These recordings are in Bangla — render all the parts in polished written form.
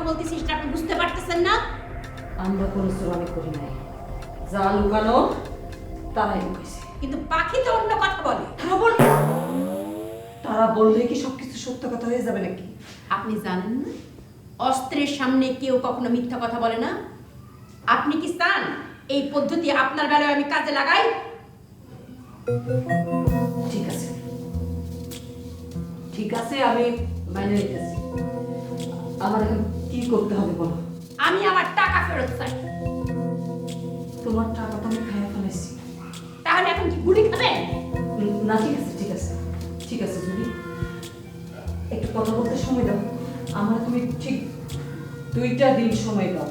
বলতেছি সেটা আপনি বুঝতে পারতেছেন না? আমরা কোনো চোরামি করি নাই, যা লুকানো তারাই লুকাইছে। কিন্তু পাখি তো অন্য কথা বলে। তারা বললে কি সবকিছু সত্য কথা হয়ে যাবে নাকি? আপনি জানেন না অস্ত্রের সামনে কেউ কখনো মিথ্যা কথা বলে না। আপনি কি চান এই পদ্ধতি আপনার বেলায় আমি কাজে লাগাই? ঠিক আছে, ঠিক আছে, আমি মাইনে নিতেছি। আমার এখন কি করতে হবে বলো? আমি আমার টাকা ফেরত চাই। তোমার টাকা তো আমি খাইয়া ফেলেছি। তাহলে এখন কি গুলি খাবেন? না, ঠিক আছে, ঠিক আছে, ঠিক আছে জুলি, একটু কথা বলতে সময় দাও। আমার তুমি ঠিক 2টা দিন সময় দাও।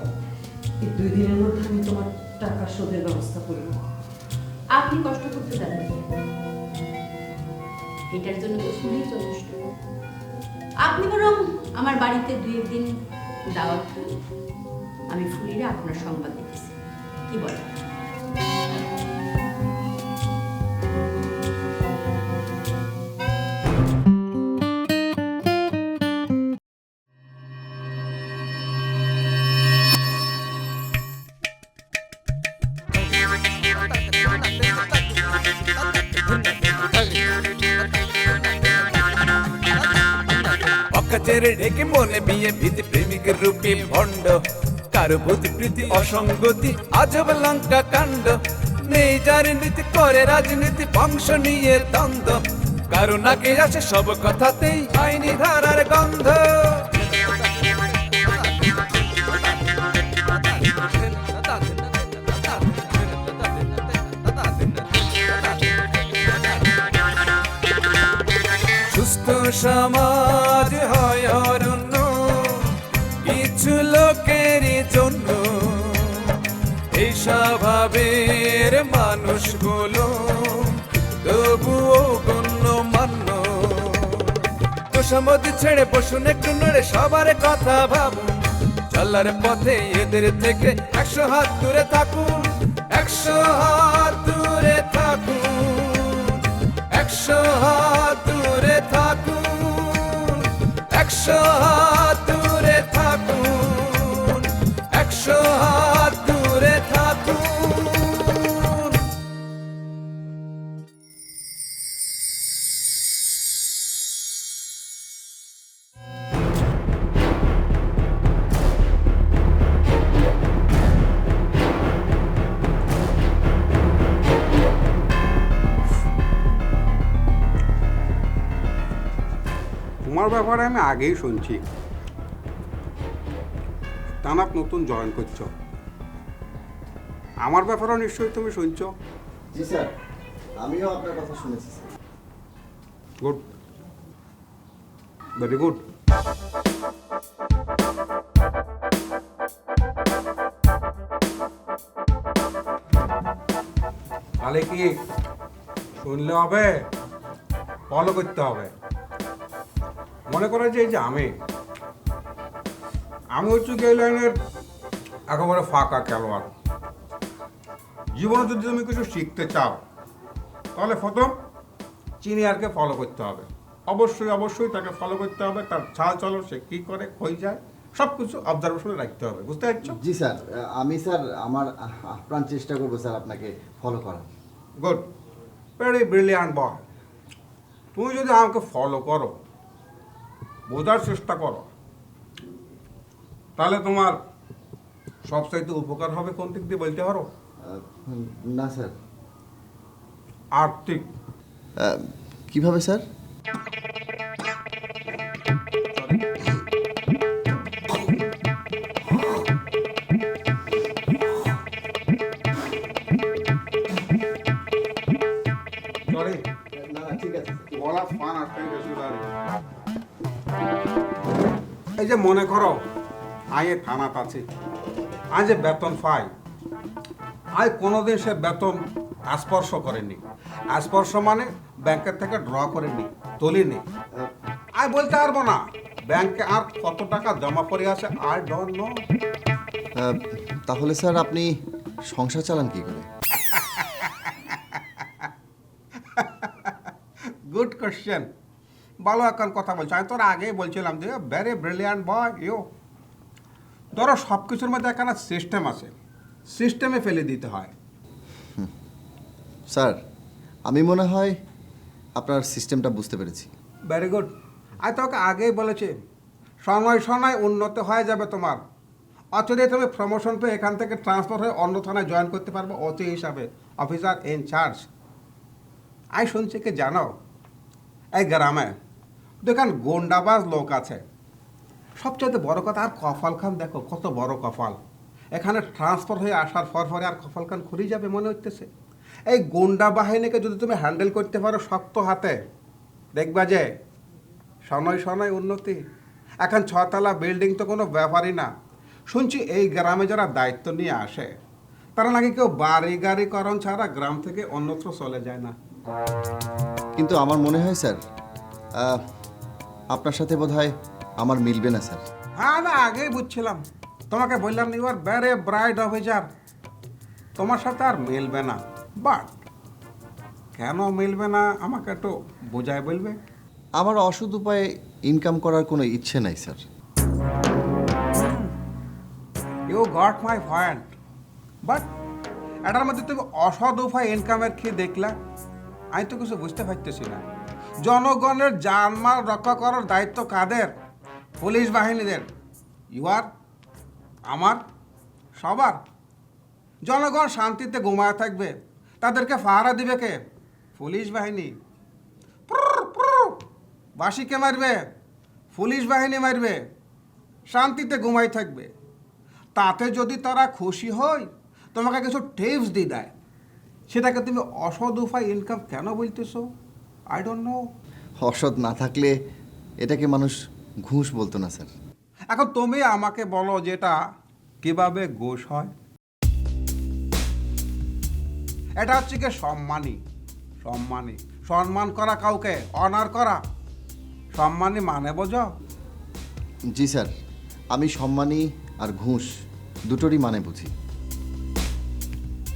এই 2 দিনের মধ্যে আমি তোমার টাকা শোধের ব্যবস্থা করব। আপনি কষ্ট করতে যাবেন এটার জন্য তো ফুলই যথেষ্ট। আপনি বরং আমার বাড়িতে 2 দিন দাওয়াত দিন, আমি ফুলিরা আপনার সংবাদ দিতেছি। কি বলেন? অকাচের ডেকে মনে বিয়ে ভীতি প্রেমিকের রূপে ভণ্ড, কারো প্রতি প্রীতি অসঙ্গতি আজব লঙ্কা কাণ্ড। নেই যার নীতি করে রাজনীতি বংশ নিয়ে দ্বন্দ্ব, কারো নাকে আসে সব কথাতেই আইনি ধারার গন্ধ। সুস্থ সমাজ হয় অরণ্য কিছু লোকের জন্য, এই স্বভাবের মানুষগুলো তবুও গণ্যমান্য। তোষামতি ছেড়ে বসুন একটু নড়ে সবার কথা ভাবুন, চলার পথে এদের থেকে 100 হাত দূরে থাকুন, 100 হাত দূরে থাকুন, 100 হাত দূরে থাকুন, 100 হাত দূরে থাকুন, 100 হাত দূরে থাকুন। তোমার ব্যাপারে আমি আগেই শুনছি, তানাপ নতুন জয়েন করছো। আমার ব্যাপারেও নিশ্চয়ই তুমি শুনছো। জি স্যার, আমিও আপনার কথা শুনেছি স্যার। Good, very good. তাহলে কি শুনলে হবে, ফলো করতে হবে। মনে করে যে এই যে আমি হচ্ছে এই লাইনের একেবারে ফাঁকা খেলোয়াড়। জীবনে যদি তুমি কিছু শিখতে চাও তাহলে প্রথম সিনিয়রকে ফলো করতে হবে। অবশ্যই অবশ্যই তাকে ফলো করতে হবে, তার চাল চলো, সে কী করে, কই যায়, সব কিছু অবজারভেশনে রাখতে হবে। বুঝতে পারছো? জি স্যার, আমি স্যার আমার আপ্রাণ চেষ্টা করবো স্যার আপনাকে ফলো করার। গুড, ভেরি ব্রিলিয়ান্ট বয়। তুমি যদি আমাকে ফলো করো, বোঝার চেষ্টা করো, তাহলে তোমার সবচাইতে উপকার হবে কোন দিক দিয়ে বলতে পারো? না স্যার। আর্থিক। কিভাবে স্যার? সরি, না না ঠিক আছে। বলা ফান আটকাই গেছিল। এই যে মনে করো আয় থানাত আছে, আজ যে বেতন পাই, আয় কোনোদিন সে বেতন স্পর্শ করেনি। স্পর্শ মানে ব্যাংকের থেকে ড্র করেনি, তোলেনি। আয় বলতে পারবো না ব্যাংকে আর কত টাকা জমা পড়ে আছে, আই ডোন্ট নো। তাহলে স্যার আপনি সংসার চালান কি করে? গুড কোশ্চেন, ভালো এখন কথা বলছো। আমি তোর আগেই বলছিলাম যে ভেরি ব্রিলিয়ান্ট বয় ইউ। ধরো সব কিছুর মধ্যে একখানা সিস্টেম আছে, সিস্টেমে ফেলে দিতে হয়। স্যার আমি মনে হয় আপনার সিস্টেমটা বুঝতে পেরেছি। Very good. আমি তোকে আগেই বলেছি সময় সময় উন্নত হয়ে যাবে তোমার। অচিরেই তুমি প্রমোশন পেয়ে এখান থেকে ট্রান্সফার হয়ে অন্য থানায় জয়েন করতে পারবে ওসি হিসাবে, অফিসার ইন চার্জ। আমি শুনছি কি জানো, এই গ্রামে দেখেন গুন্ডাবাজ লোক আছে। সবচেয়ে বড় কথা, আর কপাল খান দেখো কত বড় কপাল। এখানে ট্রান্সফার হয়ে আসার পরে আর কপাল খান খুঁড়ি যাবে মনে হইতেছে। এই গুন্ডা বাহিনীকে যদি তুমি হ্যান্ডেল করতে পারো শক্ত হাতে, দেখবা যে শনয় শনয় উন্নতি। এখন 6 তলা বিল্ডিং তো কোনো ব্যাপারই না। শুনছি এই গ্রামে যারা দায়িত্ব নিয়ে আসে তারা নাকি কেউ বাড়ি গাড়ি করণ ছাড়া গ্রাম থেকে অন্যত্র চলে যায় না। কিন্তু আমার মনে হয় স্যার আপনার সাথে বোধহয় আমার মিলবে না স্যার। হ্যাঁ, না আগেই বুঝছিলাম, তোমাকে বললাম you are very bright officer, তোমার সাথে আর মিলবে না। বাট কেন মিলবে না আমাকে একটু বোঝায় বলবে? আমার অসৎ উপায়ে ইনকাম করার কোনো ইচ্ছে নাই sir. You got my point, but এটার মধ্যে তুমি অসৎ উপায় ইনকামের কি দেখলা? আমি তো কিছু বুঝতে পারতেছি না। জনগণের জানমাল রক্ষা করার দায়িত্ব কাদের? পুলিশ বাহিনীদের। ইউআর, আমার, সবার। জনগণ শান্তিতে ঘুমায় থাকবে, তাদেরকে পাহারা দিবে কে? পুলিশ বাহিনী। বাসিকে মারবে, পুলিশ বাহিনী মারবে, শান্তিতে ঘুমাই থাকবে। তাতে যদি তারা খুশি হয় তোমাকে কিছু টিপস দিয়ে দেয়, সেটাকে তুমি অসৎ উপায় ইনকাম কেন বলতেছো? I don't know. অসৎ না থাকলে এটাকে মানুষ ঘুষ বলতো না স্যার। এখন তুমি আমাকে বলো যেটা কিভাবে ঘুষ হয়? এটা হচ্ছে কি সম্মানী। সম্মানী, সম্মান করা কাউকে, অনার করা। সম্মানী মানে বোঝো? জি স্যার, আমি সম্মানী আর ঘুষ দুটোরই মানে বুঝি।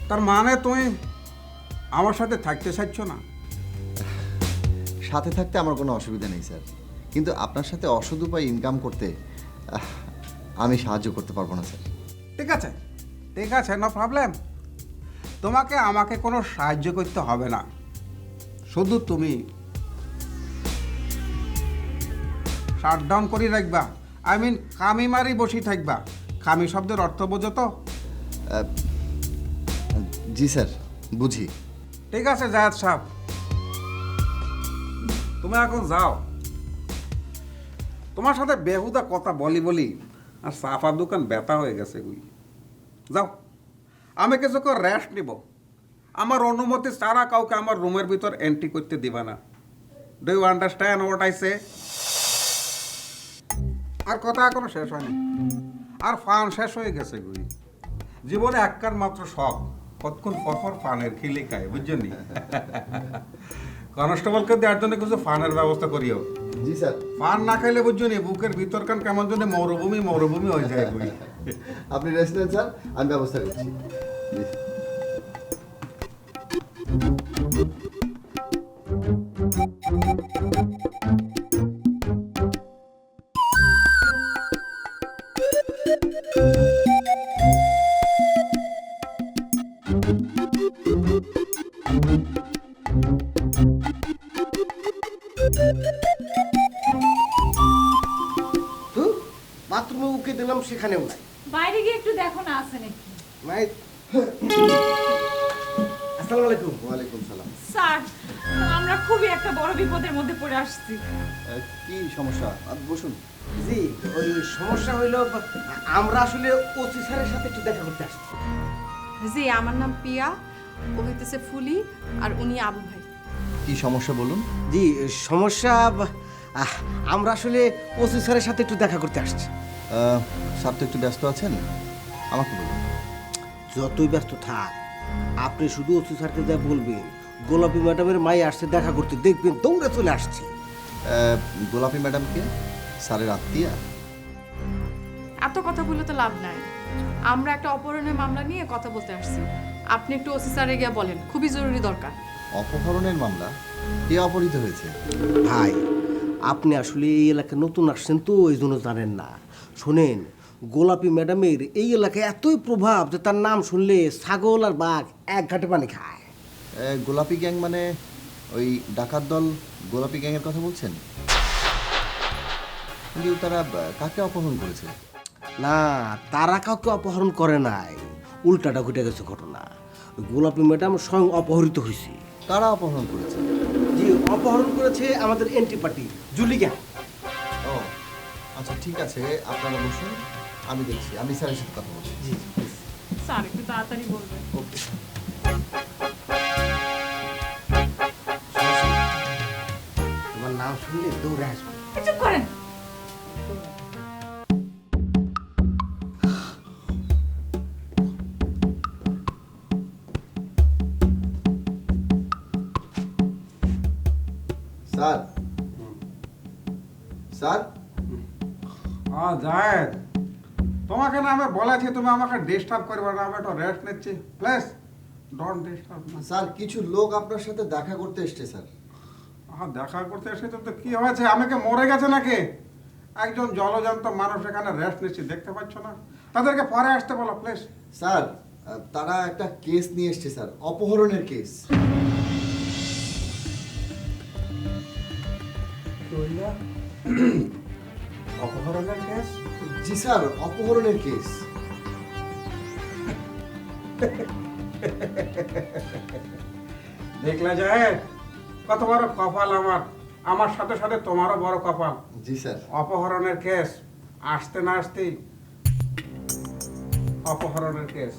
তার মানে তুমি আমার সাথে থাকতে চাইছ না? সাথে থাকতে আমার কোনো অসুবিধা নেই স্যার, কিন্তু আপনার সাথে অসৎ উপায় ইনকাম করতে আমি সাহায্য করতে পারবো না স্যার। ঠিক আছে, ঠিক আছে, নো প্রবলেম। তোমাকে আমাকে কোনো সাহায্য করতে হবে না, শুধু তুমি শাট ডাউন করে রাখবা। আই মিন খামি মারি বসে থাকবা। খামি শব্দের অর্থ বোঝো তো? জি স্যার, বুঝি। ঠিক আছে জায়েদ সাহেব, তুমি এখন যাও। তোমার সাথে বেহুদা কথা বলি বলি আর সাফার দোকান ব্যথা হয়ে গেছে গুই। যাও, আমি কিছুক্ষণ রেস্ট নিব। আমার অনুমতি ছাড়া কাউকে আমার রুমের ভিতর এন্ট্রি করতে দিবা না। Do you understand what I say? আর কথা এখনো শেষ হয়নি, আর ফান শেষ হয়ে গেছে গুই। জীবনে একখান মাত্র শখ, কতক্ষণ পরপর ফানের খিলে খায়, বুঝছেন? কনস্টেবলকে দেওয়ার জন্য কিছু ফানের ব্যবস্থা করিও। জি স্যার। ফান না খাইলে বুঝছেন বুকের ভিতরকান কেমন জন্য মরুভূমি মরুভূমি হয়ে যায় গুই। আপনি রেস্ট নেন স্যার, আমি ব্যবস্থা করছি। জি। তো বাথরুমে উকে দিলাম, সেখানেও নাই। বাইরে গিয়ে একটু দেখো না আছে নাকি। নাই। আসসালামু আলাইকুম। ওয়ালাইকুম সালাম। স্যার, আমরা খুবই একটা বড় বিপদের মধ্যে পড়ে আসছি। কি সমস্যা? বসুন। জি, ওই সমস্যা হইলো আমরা আসলে ওসি স্যারের সাথে একটু দেখা করতে আসছি। জি, আমার নাম পিয়া, ও হইতেছে ফুলি, আর উনি আবু ভাই। কি সমস্যা বলুন? জি, সমস্যা আমরা আসলে ওসি স্যারের সাথে একটু দেখা করতে আসছি। স্যার তো একটু ব্যস্ত আছেন, আমাকে বলুন। যতই ব্যস্ত থাক, আপনি শুধু ওসি স্যারকে যা বলবেন গোলাপি ম্যাডামের মাই আসছে দেখা করতে, দেখবেন দৌড়ে চলে আসছে। গোলাপি ম্যাডামকে স্যারের আত্মীয়া? এত কথা বললে তো লাভ নাই। আমরা একটা অপহরণের মামলা নিয়ে কথা বলতে আসছি। আপনি একটু ওসি স্যারে গিয়ে বলেন, খুবই জরুরি দরকার। অপহরণের মামলা? কে অপহৃত হয়েছে? ভাই, আপনি আসলে এই এলাকায় নতুন আসছেন তো, এই জন্য জানেন না। শোনেন, গোলাপি ম্যাডামের এই এলাকায় এতই প্রভাব যে তার নাম শুনলে ছাগল আর বাঘ এক ঘাটে পানি খায়। গোলাপি গ্যাং মানে ওই ডাকাত দল গোলাপি গ্যাংয়ের কথা বলছেন? কিন্তু তারা কাকে অপহরণ করেছে? না, তারা কাউকে অপহরণ করে নাই, উল্টাটা ঘটে গেছে ঘটনা। ওই গোলাপি ম্যাডাম স্বয়ং অপহরিত হয়েছে। কারা অপহরণ করেছে? জি, অপহরণ করেছে আমাদের এন্টি পার্টি জুলি গ্যাং। ও আচ্ছা, ঠিক আছে, আপনারা বসুন, আমি দেখছি, আমি স্যারের সাথে কথা বলছি। জি, স্যার একটু তাড়াতাড়ি বলবেন। ওকে। তোমার নাম শুনলে দৌড়ে আসবে। চুপ করেন। স্যার, স্যার, জায়েদ, তোমাকে না আমি বলেছি তুমি আমাকে ডিস্টার্ব করবে না, আমি একটু রেস্ট নিচ্ছি, প্লিজ ডোন্ট ডিস্টার্ব। স্যার, কিছু লোক আপনার সাথে দেখা করতে এসছে স্যার। দেখা করতে এসেছো তো কি হয়েছে? আমি কি মরে গেছে নাকি? একজন জলজন্ত মানুষ এখানে রেস্ট নিচ্ছি, দেখতে পাচ্ছ না? তাদেরকে পরে আসতে বলো প্লিজ। স্যার, তারা একটা কেস নিয়ে এসছে স্যার, অপহরণের কেস। অপহরণের কেস? জি স্যার, অপহরণের কেস। দেখলে যায় কত বড় কপাল আমার, আমার সাথে সাথে তোমারও বড় কপাল। জি স্যার। অপহরণের কেস আসতে না আসতেই অপহরণের কেস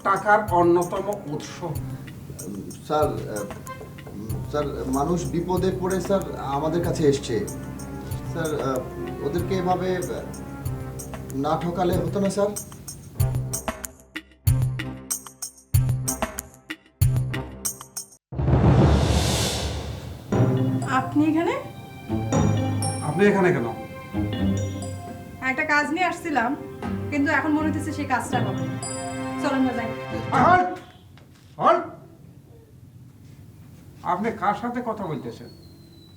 টাকার অন্যতম উৎস। স্যার, স্যার, মানুষ বিপদে পড়ে স্যার আমাদের কাছে এসছে স্যার। ওদেরকে এভাবে না ঠকালে হতো না স্যার। আপনি এখানে? আপনি এখানে কেন? একটা কাজ নিয়ে আসছিলাম, কিন্তু এখন মনে হচ্ছে সেই কাজটা হবে। চলুন না যাই। হল্ট! হল্ট! আপনি কার সাথে কথা বলতেছেন?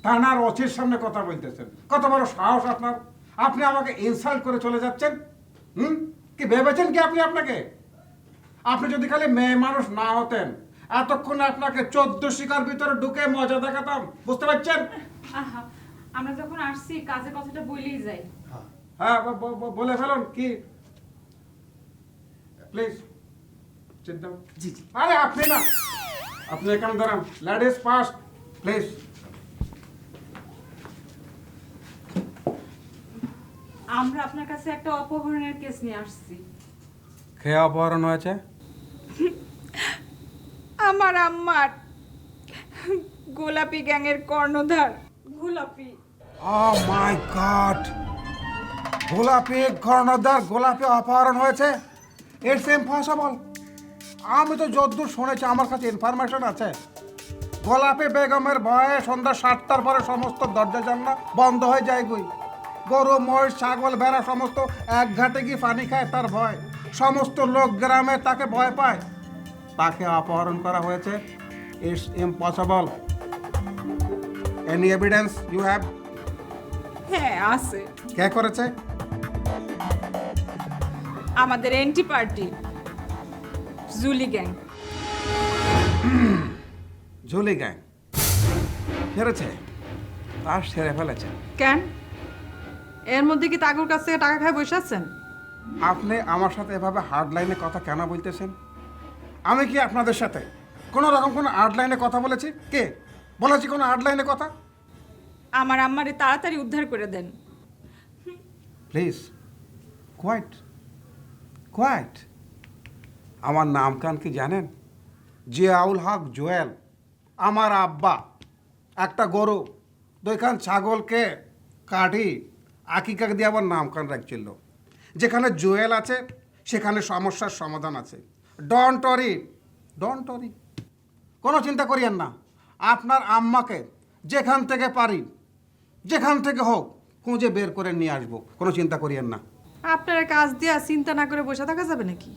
থানার ওসির সামনে কথা বলতেছেন? কত বড় সাহস আপনার! আপনি আমাকে ইনসাল্ট করে চলে যাচ্ছেন। কি ভেবেছেন কি আপনি আপনাকে? আপনি যদি খালি মেয়ে মানুষ না হতেন, এতক্ষণে আপনাকে 14 শিকার ভিতরে ঢুকে মজা দেখাতাম, বুঝতে পারছেন? আহা, আমরা যখন আসছি কাজের কথাটা বলেই যাই। হ্যাঁ, বলে ফেলুন কি, প্লিজ। জি জি। আরে আপনি না, আপনি এখানে দাঁড়ান। Ladies first, please. আমরা আপনার কাছে একটা অপহরণের কেস নিয়ে আসছি। খেয়ে অপহরণ হয়েছে? আমার আম্মার গোলাপি গ্যাংয়ের কর্ণধার গোলাপি। Oh my God! গোলাপি কর্ণধার গোলাপি অপহরণ হয়েছে? It's impossible. আমি তো যদ্দূর শুনেছি, আমার কাছে ইনফরমেশন আছে, গোলাপি বেগমের ভয়ে সন্ধ্যা 7টার পরে সমস্ত দরজা জানলা বন্ধ হয়ে যায়। গরু, মহিষ, ছাগল, ভেড়া সমস্ত এক ঘাটে গিয়ে পানি খায় তার ভয়। সমস্ত লোক গ্রামে তাকে ভয় পায়। তাকে অপহরণ করা হয়েছে। It's impossible. Any evidence you have? হ্যাঁ আছে। কে করেছে? আমাদের এন্টি পার্টি জুলি গ্যাং। ঝুলি গ্যাং সেরেছে? তার সেরে ফেলেছে। কেন? এর মধ্যে কি তাগুর কাছ থেকে টাকা খায় বসে আছেন? আপনি আমার সাথে এভাবে হার্ড লাইনে কথা কেন বলতেছেন? আমি কি আপনাদের সাথে কোনো রকম কোনো হার্ড লাইনে কথা বলেছি? কে বলেছি কোনো হার্ড লাইনে কথা? আমার আম্মারে তাড়াতাড়ি উদ্ধার করে দেন প্লিজ, কোয়াইট, কোয়াইট। আমার নাম কান কি জানেন? জিয়াউল হক জুয়েল। আমার আব্বা একটা গরু, 2খান ছাগলকে কাটি আকিকা দিয়ে আমার নামকান রাখছিল। যেখানে জুয়েল আছে সেখানে সমস্যার সমাধান আছে। ডন্ট ওয়ারি, ডন্ট ওয়ারি, কোনো চিন্তা করিয়েন না। আপনার আম্মাকে যেখান থেকে পারি, যেখান থেকে হোক খুঁজে বের করে নিয়ে আসবো, কোনো চিন্তা করিয়েন না। আপনারা কাজ দিয়া চিন্তা না করে বসে থাকা যাবে নাকি?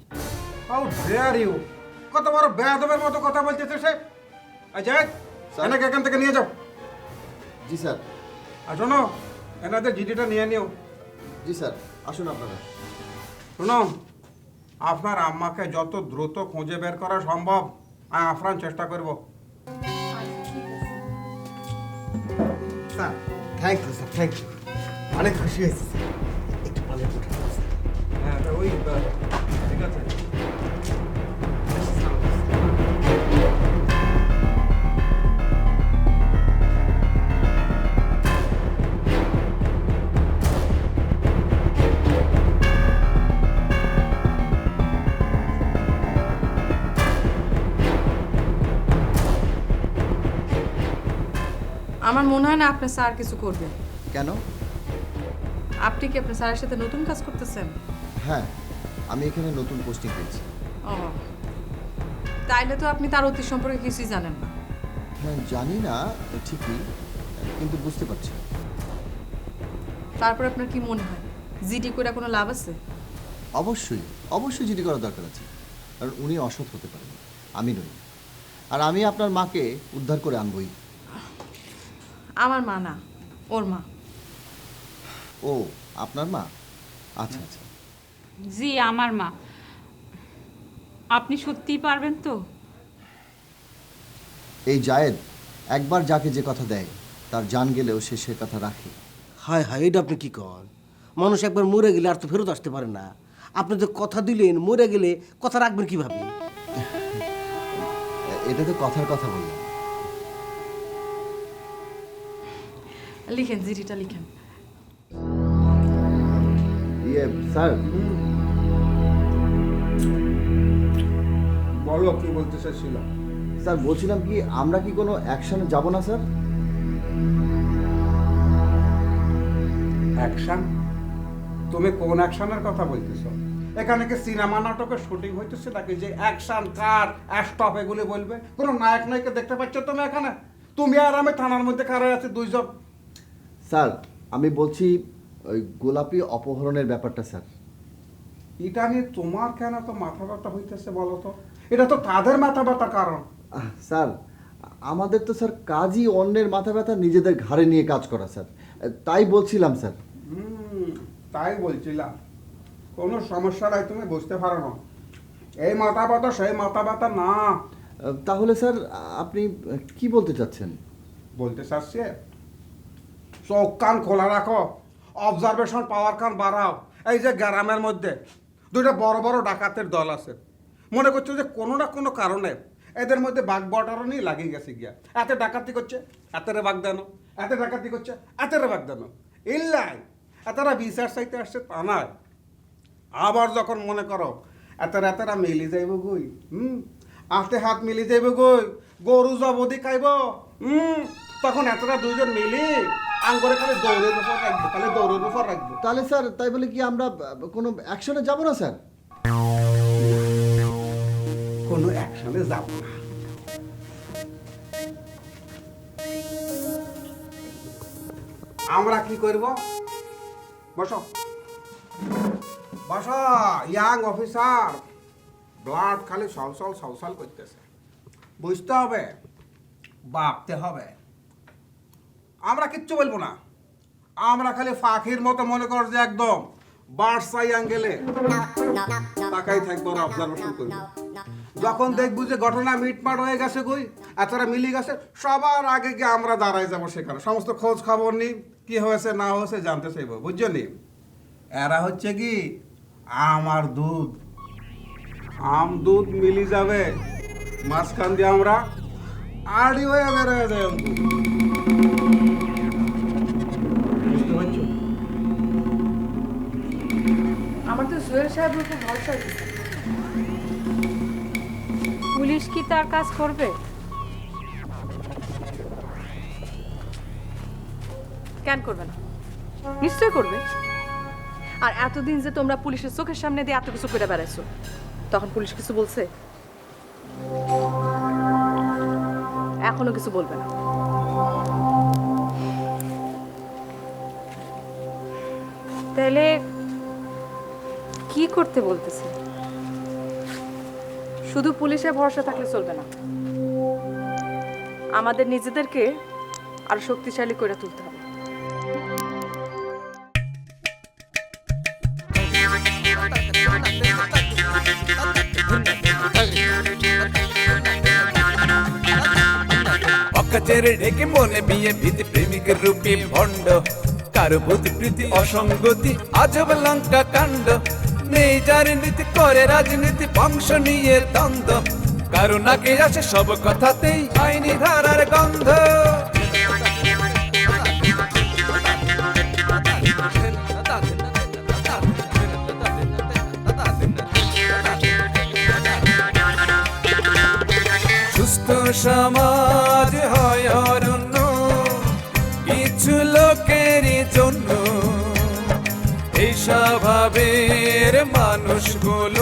How dare you! কত বড় বেয়াদবের মতো কথা বলতেছে সে। অজয়, এনাকে এখান থেকে নিয়ে যাও। জি স্যার। আর শোনো, এনাদের জিডিটা নিয়ে নিও। জি স্যার। আসুন আপনারা। শুনুন, আপনার আম্মাকে যত দ্রুত খুঁজে বের করা সম্ভব আমি আফরান চেষ্টা করব। Sir thank you sir, thank you, অনেক খুশি হয়েছি স্যার। একটু পালের উঠে হ্যাঁ ওই ঠিক আছে। আমার মনে হয় না আপনার স্যার কিছু করবে। কেন? আপনি কি আপনার স্যারের সাথে নতুন কাজ করতেছেন? হ্যাঁ, আমি এখানে নতুন পোস্টিং পেয়েছি। ও, তাইলে তো আপনি তার অতীত সম্পর্কে কিছুই জানেন না। হ্যাঁ জানি না ঠিকই, কিন্তু বুঝতে পারছি। তারপর আপনার কি মনে হয় জিডি করে কোনো লাভ আছে? অবশ্যই অবশ্যই জিডি করার দরকার আছে, কারণ উনি অসৎ হতে পারেন, আমি নই। আর আমি আপনার মাকে উদ্ধার করে আনবই। আমার মা না, ওর মা। ও, আপনার মা? আচ্ছা আচ্ছা। জি আমার মা। আপনি সত্যিই পারবেন তো? এই জায়েদ একবার যাকে যে কথা দেয় তার জান গেলেও সে কথা রাখে। হায় হায়, এটা আপনি কি কন? মানুষ একবার মরে গেলে আর তো ফেরত আসতে পারে না। আপনি তো কথা দিলেন, মরে গেলে কথা রাখবেন কিভাবে? এটা তো কথার কথা বললাম। লিখেন, জিডিটা লিখেন। ইয়ে স্যার, বলো কি বলতে চাইছিল? স্যার বলছিলাম কি আমরা কি কোনো অ্যাকশনে যাব না স্যার? অ্যাকশন? তুমি কোন অ্যাকশনের কথা বলতেছো? এখানে কি সিনেমা নাটকের শুটিং হইতেছে নাকি যে অ্যাকশন কার স্টপ এগুলি বলবে? কোনো নায়ক নায়িকা দেখতে পাচ্ছ তুমি এখানে? তুমি আর আমি থানার মধ্যে কারা আছে দুইজন। স্যার আমি বলছি ওই গোলাপি অপহরণের ব্যাপারটা স্যার। এটা নিয়ে তোমার কেন তো মাথা ব্যথা হইতেছে বলো তো? এটা তো তাদের মাথা ব্যথা কারণ। স্যার আমাদের তো স্যার কাজই অন্যের মাথা ব্যথা নিজেদের ঘাড়ে নিয়ে কাজ করা স্যার, তাই বলছিলাম স্যার। তাই বলছিলাম, কোনো সমস্যা নাই, তুমি বুঝতে পারো না। এই মাথা ব্যথা সেই মাথা ব্যথা না। তাহলে স্যার আপনি কি বলতে চাচ্ছেন? বলতে চাচ্ছি চোখ কান খোলা রাখো, অবজারভেশন পাওয়ার কান বাড়াও। এই যে গ্রামের মধ্যে দুইটা বড় বড় ডাকাতের দল আছে, মনে করছে যে কোনো না কোনো কারণে এদের মধ্যে বাঘ বটারও লাগিয়ে গেছে গিয়া। এতে ডাকাতি করছে, এতেরে বাঘ দেন, এতে ডাকাতি করছে, এতেরে বাঘ দেন। ইল্লাই এতারা বিচার চাইতে আসছে তা নয়। আবার যখন মনে করো এতেরা মিলি যাইব গই, হাতে হাত মিলি যাইব গই, গরু জবদি খাইব, তখন এতটা দুইজন মিলি আঙ্গরে খালি দৌড়ের উপর রাখবো, খালি দৌড়ের উপর রাখবো। তাহলে স্যার তাই বলে কি আমরা কোনো অ্যাকশনে যাব না স্যার? কোনো অ্যাকশনে যাব না। আমরা কি করব? বসো বসো, ইয়াং অফিসার, ব্লাড খালি সলসল করতেছে। বুঝতে হবে, ভাবতে হবে। আমরা কিচ্ছু বলবো না, আমরা খালি পাখির মতো মনে কর যে একদম বার্ডস আই অ্যাঙ্গেলে তাকাই থাকবো আর অবজারভেশন করবো। যখন দেখবো যে ঘটনা মিটমাট হয়ে গেছে কই এতটা মিলি গেছে, সবার আগে গিয়ে আমরা দাঁড়াই যাবো সেখানে, সমস্ত খোঁজ খবর নিই, কি হয়েছে না হয়েছে জানতে চাইবো, বুঝছো নি? এরা হচ্ছে কি আমার দুধ, আম দুধ মিলি যাবে, মাঝখান দিয়ে আমরা আড়ি হয়ে বেরোয় যাই। বুঝতে পারছো? আমার তো সোহেল সাহেবের উপর ভরসা হইতেছে। পুলিশ কি তার কাজ করবে? কেন করবে না? নিশ্চয় করবে। আর এতদিন যে তোমরা পুলিশের চোখের সামনে দিয়ে এত কিছু করে বেড়াইছো, তখন পুলিশ কিছু বলছে? এখনো কিছু বলবে না। তাহলে কি করতে বলতেছে? শুধু পুলিশে ভরসা থাকলে চলবে না, আমাদের নিজেদেরকে আরো শক্তিশালী করে তুলতে হবে। অজ্ঞাতের ডেকে মনে বিয়ে ভীতি প্রেমিকের রূপে ভণ্ড কারো প্রতি প্রীতি অসঙ্গতি আজব লঙ্কা কাণ্ড নেই যার নীতি করে রাজনীতি বংশ নিয়ে দ্বন্দ্ব কারো নাকে আসে সব কথাতেই আইনি ধারার গন্ধ সুস্থ সমাজ হয় অরণ্য কিছু লোকেরই জন্য এই স্বভাবের মানুষগুলো